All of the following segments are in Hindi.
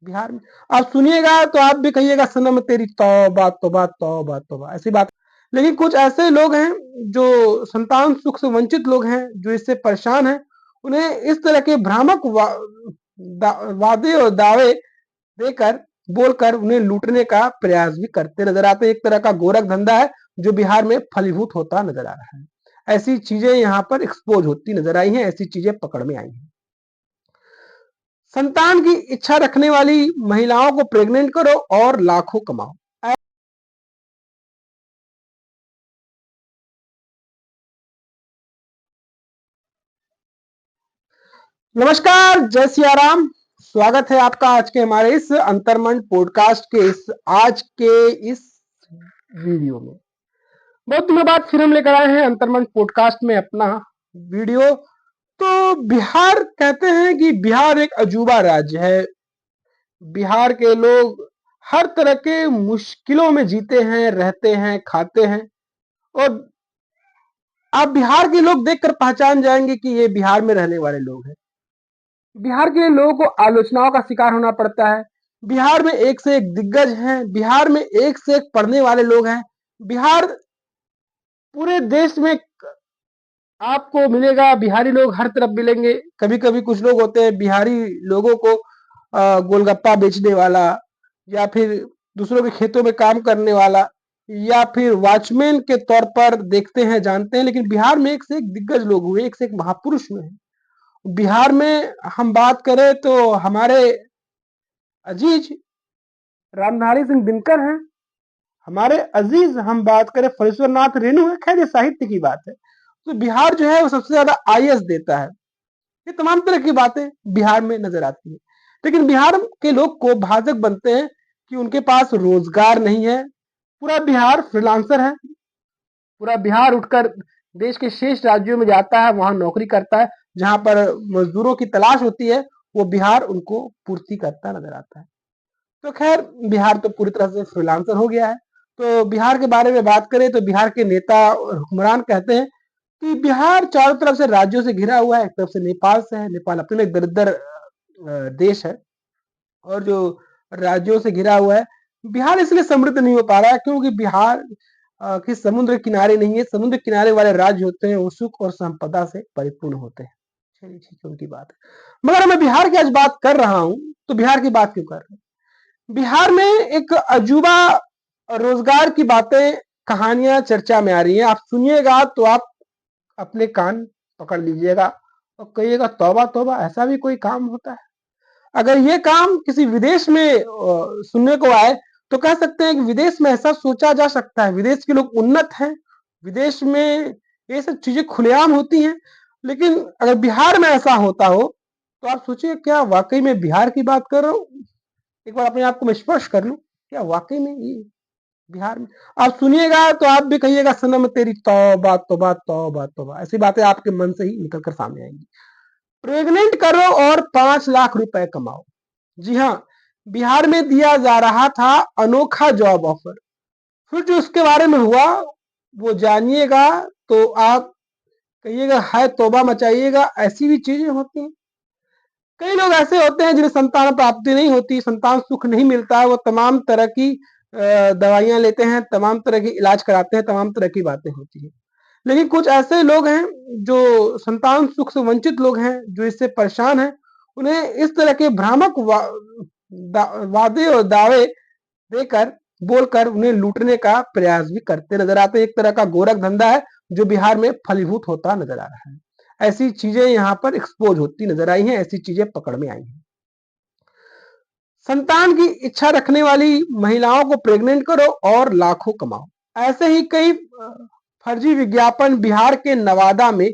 बिहार में आप सुनिएगा तो आप भी कहिएगा सनम तेरी तौबा तौबा तौबा तौबा, ऐसी बात। लेकिन कुछ ऐसे लोग हैं जो संतान सुख से वंचित लोग हैं, जो इससे परेशान हैं, उन्हें इस तरह के भ्रामक वादे और दावे देकर बोलकर उन्हें लूटने का प्रयास भी करते नजर आते हैं। एक तरह का गोरख धंधा है जो बिहार में फलीभूत होता नजर आ रहा है। ऐसी चीजें यहाँ पर एक्सपोज होती नजर आई हैं, ऐसी चीजें पकड़ में आई हैं। संतान की इच्छा रखने वाली महिलाओं को प्रेग्नेंट करो और लाखों कमाओ। नमस्कार, जय सिया राम। स्वागत है आपका आज के हमारे इस अंतर्मन पॉडकास्ट के आज के इस वीडियो में। बहुत दिनों बाद फिर हम लेकर आए हैं अंतर्मन पॉडकास्ट में अपना वीडियो। तो बिहार कहते हैं कि बिहार एक अजूबा राज्य है। बिहार के लोग हर तरह के मुश्किलों में जीते हैं, रहते हैं, खाते हैं, और आप बिहार के लोग देखकर पहचान जाएंगे कि ये बिहार में रहने वाले लोग हैं। बिहार के लोगों को आलोचनाओं का शिकार होना पड़ता है। बिहार में एक से एक दिग्गज हैं, बिहार में एक से एक पढ़ने वाले लोग हैं। बिहार पूरे देश में आपको मिलेगा, बिहारी लोग हर तरफ मिलेंगे। कभी कभी कुछ लोग होते हैं बिहारी लोगों को गोलगप्पा बेचने वाला, या फिर दूसरों के खेतों में काम करने वाला, या फिर वॉचमैन के तौर पर देखते हैं, जानते हैं। लेकिन बिहार में एक से एक दिग्गज लोग हुए, एक से एक महापुरुष हुए हैं। बिहार में हम बात करें तो हमारे अजीज रामधारी सिंह दिनकर हैं। हमारे अजीज हम बात करें फरेश्वर नाथ रेणु है। खैर ये साहित्य की बात है। तो बिहार जो है वो सबसे ज्यादा आईएएस देता है। ये तमाम तरह की बातें बिहार में नजर आती है। लेकिन बिहार के लोग को भाजक बनते हैं कि उनके पास रोजगार नहीं है। पूरा बिहार फ्रीलांसर है। पूरा बिहार उठकर देश के शेष राज्यों में जाता है, वहां नौकरी करता है। जहां पर मजदूरों की तलाश होती है, वो बिहार उनको पूर्ति करता नजर आता है। तो खैर बिहार तो पूरी तरह से फ्रीलांसर हो गया है। तो बिहार के बारे में बात करें तो बिहार के नेता और हुक्मरान कहते हैं कि बिहार चारों तरफ से राज्यों से घिरा हुआ है। एक तरफ से नेपाल से है, नेपाल अपने में एक दरिद्र देश है, और जो राज्यों से घिरा हुआ है। बिहार इसलिए समृद्ध नहीं हो पा रहा है क्योंकि बिहार के समुद्र किनारे नहीं है। समुद्र किनारे वाले राज्य होते हैं वो सुख और संपदा से परिपूर्ण होते हैं। चलिए ठीक है, उनकी बात है। मगर मैं बिहार की आज बात कर रहा हूं, तो बिहार की बात क्यों कर रहा हूं? बिहार में एक अजूबा रोजगार की बातें, कहानियां चर्चा में आ रही हैं। आप सुनिएगा तो आप अपने कान पकड़ लीजिएगा और कहिएगा तौबा तौबा, ऐसा भी कोई काम होता है? अगर ये काम किसी विदेश में सुनने को आए तो कह सकते हैं कि विदेश में ऐसा सोचा जा सकता है। विदेश के लोग उन्नत हैं, विदेश में ये सब चीजें खुलेआम होती हैं। लेकिन अगर बिहार में ऐसा होता हो तो आप सोचिए, क्या वाकई में बिहार की बात कर रहा हूँ? एक बार अपने आप को मैं स्पर्श कर लूं, क्या वाकई में ये बिहार में? आप सुनिएगा तो आप भी कहिएगा सनम तेरी तौबा तौबा तौबा तौबा, ऐसी बातें आपके मन से ही निकल कर सामने आएंगी। प्रेग्नेंट करो और 5 लाख रुपए कमाओ। जी हाँ, बिहार में दिया जा रहा था अनोखा जॉब ऑफर। फिर जो उसके बारे में हुआ वो जानिएगा तो आप कहिएगा हाय तौबा मचाइएगा। ऐसी भी चीजें होती हैं। कई लोग ऐसे होते हैं जिन्हें संतान प्राप्ति नहीं होती, संतान सुख नहीं मिलता है। वो तमाम तरह की दवाइयां लेते हैं, तमाम तरह की इलाज कराते हैं, तमाम तरह की बातें होती हैं। लेकिन कुछ ऐसे लोग हैं जो संतान सुख से वंचित लोग हैं, जो इससे परेशान हैं, उन्हें इस तरह के भ्रामक वादे और दावे देकर बोलकर उन्हें लूटने का प्रयास भी करते नजर आते हैं। एक तरह का गोरख धंधा है जो बिहार में फलीभूत होता नजर आ रहा है। ऐसी चीजें यहाँ पर एक्सपोज होती नजर आई हैं, ऐसी चीजें पकड़ में आई हैं। संतान की इच्छा रखने वाली महिलाओं को प्रेग्नेंट करो और लाखों कमाओ। ऐसे ही कई फर्जी विज्ञापन बिहार के नवादा में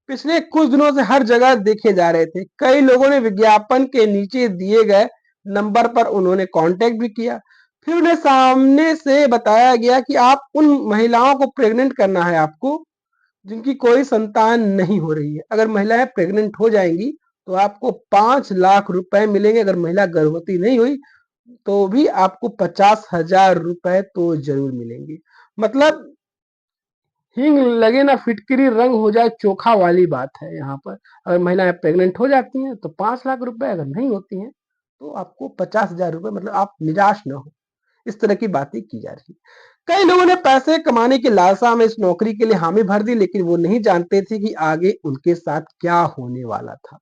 पिछले कुछ दिनों से हर जगह देखे जा रहे थे। कई लोगों ने विज्ञापन के नीचे दिए गए नंबर पर उन्होंने कांटेक्ट भी किया। फिर उन्हें सामने से बताया गया कि आप उन महिलाओं को प्रेग्नेंट करना है आपको जिनकी कोई संतान नहीं हो रही है। अगर महिलाएं प्रेग्नेंट हो जाएंगी तो आपको 5 लाख रुपए मिलेंगे। अगर महिला गर्भवती नहीं हुई तो भी आपको 50,000 रुपए तो जरूर मिलेंगे। मतलब हींग लगे ना फिटकरी, रंग हो जाए चोखा वाली बात है यहाँ पर। अगर महिलाएं प्रेग्नेंट हो जाती हैं तो 5 लाख रुपए, अगर नहीं होती हैं तो आपको 50,000 रुपए, मतलब आप निराश न हो, इस तरह की बातें की जा रही है। कई लोगों ने पैसे कमाने की लालसा में इस नौकरी के लिए हामी भर दी, लेकिन वो नहीं जानते थे कि आगे उनके साथ क्या होने वाला था।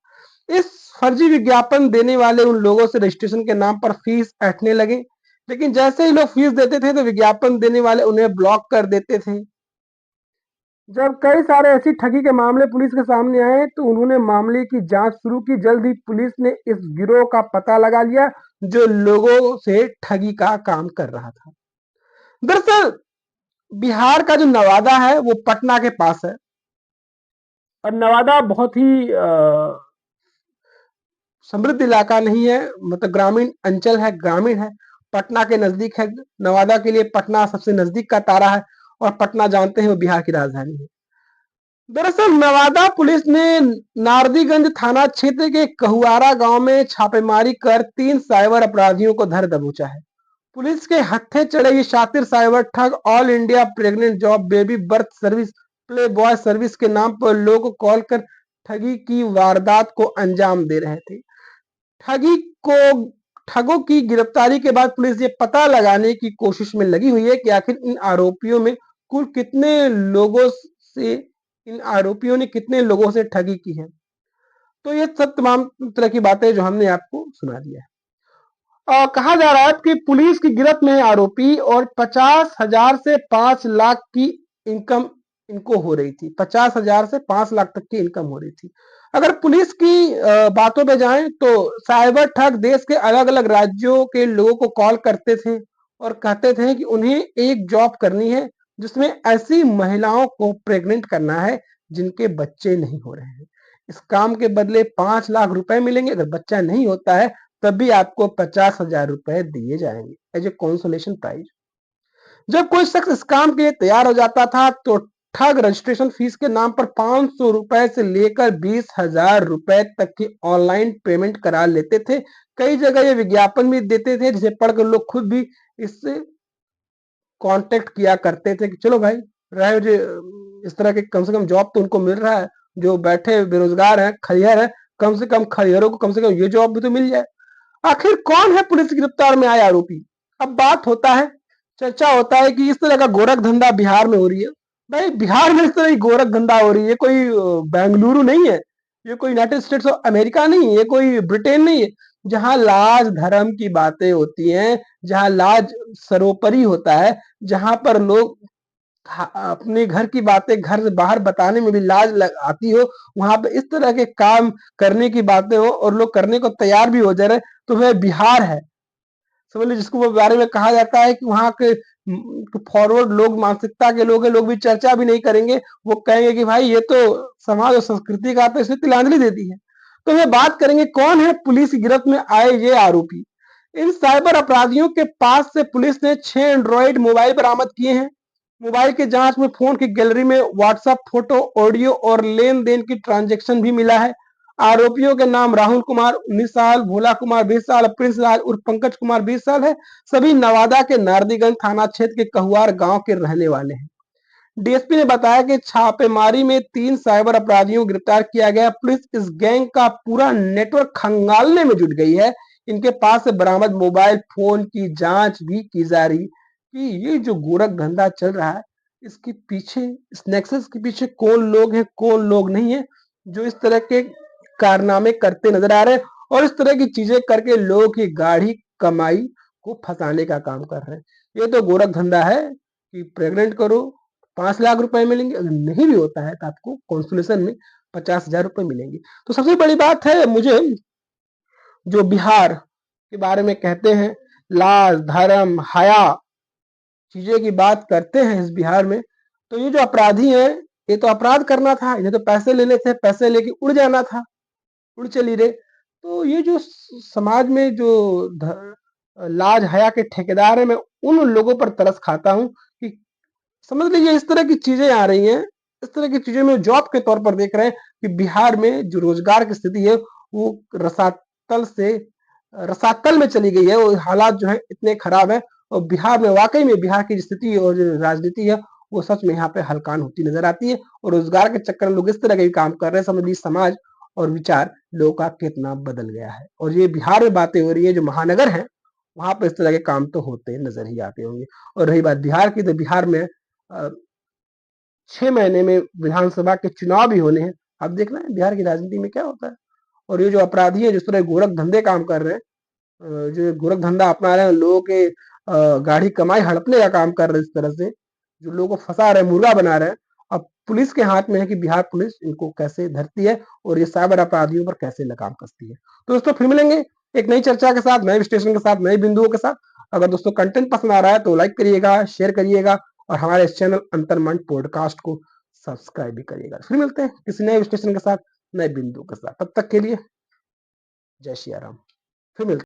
इस फर्जी विज्ञापन देने वाले उन लोगों से रजिस्ट्रेशन के नाम पर फीस ऐंठने लगे, लेकिन जैसे ही लोग फीस देते थे तो विज्ञापन देने वाले उन्हें ब्लॉक कर देते थे। जब कई सारे ऐसी ठगी के मामले पुलिस के सामने आए तो उन्होंने मामले की जांच शुरू की। जल्द ही पुलिस ने इस गिरोह का पता लगा लिया जो लोगों से ठगी का काम कर रहा था। दरअसल बिहार का जो नवादा है वो पटना के पास है, और नवादा बहुत ही समृद्ध इलाका नहीं है, मतलब ग्रामीण अंचल है, ग्रामीण है, पटना के नजदीक है। नवादा के लिए पटना सबसे नजदीक का तारा है, और पटना जानते हैं वो बिहार की राजधानी है। दरअसल नवादा पुलिस ने नारदीगंज थाना क्षेत्र के कहुआरा गांव में छापेमारी कर 3 साइबर अपराधियों को धर दबोचा है। पुलिस के हत्थे चढ़े ये शातिर साइबर ठग all India pregnant job baby birth service play boy service के नाम पर लोगों को कॉल कर ठगी की वारदात को अंजाम दे रहे थे। ठगी को ठगों की गिरफ्तारी के बाद पुलिस ये पता लगाने की कोशिश में लगी हुई है कि आखिर इन आरोपियों ने कितने लोगों से ठगी की है। तो ये सब तमाम तरह की बातें जो हमने आपको सुना दिया है। कहा जा रहा है कि पुलिस की गिरफ्त में आरोपी, और 50,000 से 5 लाख की इनकम इनको हो रही थी। 50,000 से 5 लाख तक की इनकम हो रही थी। अगर पुलिस की बातों पे जाएं तो साइबर ठग देश के अलग अलग राज्यों के लोगों को कॉल करते थे और कहते थे कि उन्हें एक जॉब करनी है जिसमें ऐसी महिलाओं को प्रेग्नेंट करना है जिनके बच्चे नहीं हो रहे हैं। इस काम के बदले 5 लाख रुपए मिलेंगे। अगर बच्चा नहीं होता है तब भी आपको 50,000 रुपए दिए जाएंगे एज ए कंसोलेशन प्राइज। जब कोई शख्स इस काम के लिए तैयार हो जाता था तो ठग रजिस्ट्रेशन फीस के नाम पर 500 रुपए से लेकर 20,000 रुपए तक की ऑनलाइन पेमेंट करा लेते थे। कई जगह ये विज्ञापन भी देते थे जिसे पढ़कर लोग खुद भी इससे कांटेक्ट किया करते थे कि चलो भाई, रहे जो इस तरह के कम से कम जॉब तो उनको मिल रहा है, जो बैठे बेरोजगार हैं, खलिहर है, कम से कम खलिहरों को कम से कम ये जॉब भी तो मिल जाए। आखिर कौन है पुलिस की गिरफ्तार में आए आरोपी? अब बात होता है, चर्चा होता है कि इस तरह का गोरख धंधा बिहार में हो रही है। भाई बिहार में इस तरह की गोरख धंधा हो रही है, कोई बेंगलुरु नहीं है, ये कोई यूनाइटेड स्टेट्स ऑफ अमेरिका नहीं है, ये कोई ब्रिटेन नहीं है, जहां लाज धर्म की बातें होती हैं, जहां लाज सर्वोपरि होता है, जहां पर लोग अपने घर की बातें घर से बाहर बताने में भी लाज आती हो, वहां पे इस तरह के काम करने की बातें हो और लोग करने को तैयार भी हो जा रहे, तो वह बिहार है। समझ लीजिए, जिसको वो बारे में कहा जाता है कि वहां के फॉरवर्ड लोग, मानसिकता के लोग हैं, लोग भी चर्चा भी नहीं करेंगे। वो कहेंगे कि भाई ये तो समाज और संस्कृति का, तो इसे तिलांजलि देती है। तो वे बात करेंगे कौन है पुलिस की गिरफ्त में आए ये आरोपी। इन साइबर अपराधियों के पास से पुलिस ने 6 एंड्रॉइड मोबाइल बरामद किए हैं। मोबाइल की जांच में फोन की गैलरी में व्हाट्सएप फोटो, ऑडियो और लेन देन की ट्रांजेक्शन भी मिला है। आरोपियों के नाम राहुल कुमार 19 साल, भोला कुमार 20 साल, प्रिंस राज उर्फ पंकज कुमार 20 साल है। सभी नवादा के नारदीगंज थाना क्षेत्र के कहुआर गांव के रहने वाले हैं। डीएसपी ने बताया कि छापेमारी में 3 साइबर अपराधियों को गिरफ्तार किया गया। पुलिस इस गैंग का पूरा नेटवर्क खंगालने में जुट गई है। इनके पास से बरामद मोबाइल फोन की जांच भी की जा रही कि ये जो गोरख धंधा चल रहा है, इसके पीछे, इस नेक्सस के पीछे कौन लोग हैं, कौन लोग नहीं है, जो इस तरह के कारनामे करते नजर आ रहे हैं और इस तरह की चीजें करके लोगों की गाढ़ी कमाई को फंसाने का काम कर रहे हैं। ये तो गोरख धंधा है कि प्रेग्नेंट करो, 5 लाख रुपए मिलेंगे, अगर नहीं भी होता है तो आपको कॉन्सुलेशन में 50,000 रुपए मिलेंगे। तो सबसे बड़ी बात है, मुझे जो बिहार के बारे में कहते हैं, लाज धर्म हया चीजें की बात करते हैं इस बिहार में, तो ये जो अपराधी हैं, ये तो अपराध करना था, इन्हें तो पैसे लेने थे, पैसे लेके उड़ जाना था, उड़ चली रहे। तो ये जो समाज में जो लाज हया के ठेकेदार है, मैं उन लोगों पर तरस खाता हूं कि समझ लीजिए इस तरह की चीजें आ रही हैं, इस तरह की चीजें में जॉब के तौर पर देख रहे हैं कि बिहार में जो रोजगार की स्थिति है वो रसातल में चली गई है। वो हालात जो है इतने खराब है, और बिहार में वाकई में बिहार की स्थिति और जो राजनीति है वो सच में यहाँ पे हलकान होती नजर आती है, और रोजगार के चक्कर में लोग इस तरह के काम कर रहे हैं। समझ लीजिए समाज और विचार लोगों का कितना बदल गया है। और ये बिहार में बातें हो रही है, जो महानगर है वहां पर इस तरह के काम तो होते नजर ही आते होंगे। और रही बात बिहार की, तो बिहार में 6 महीने में विधानसभा के चुनाव भी होने हैं। अब देखना है बिहार की राजनीति में क्या होता है। और ये जो अपराधी है, जिस तरह गोरख धंधे काम कर रहे हैं, जो गोरख धंधा अपना रहे हैं, लोगों के गाढ़ी कमाई हड़पने का काम कर रहे हैं, इस तरह से जो लोगों को फंसा रहे हैं, मुर्गा बना रहे हैं। अब पुलिस के हाथ में है कि बिहार पुलिस इनको कैसे धरती है और ये साइबर अपराधियों पर कैसे लगाम कसती है। तो दोस्तों फिर मिलेंगे एक नई चर्चा के साथ, नए विश्लेषण के साथ, नए बिंदुओं के साथ। अगर दोस्तों कंटेंट पसंद आ रहा है तो लाइक करिएगा, शेयर करिएगा और हमारे इस चैनल अंतर्मन पॉडकास्ट को सब्सक्राइब भी करिएगा। फिर मिलते हैं किसी नए विश्लेषण के साथ, नए बिंदु के साथ। तब तक के लिए जय श्री राम। फिर मिलते हैं।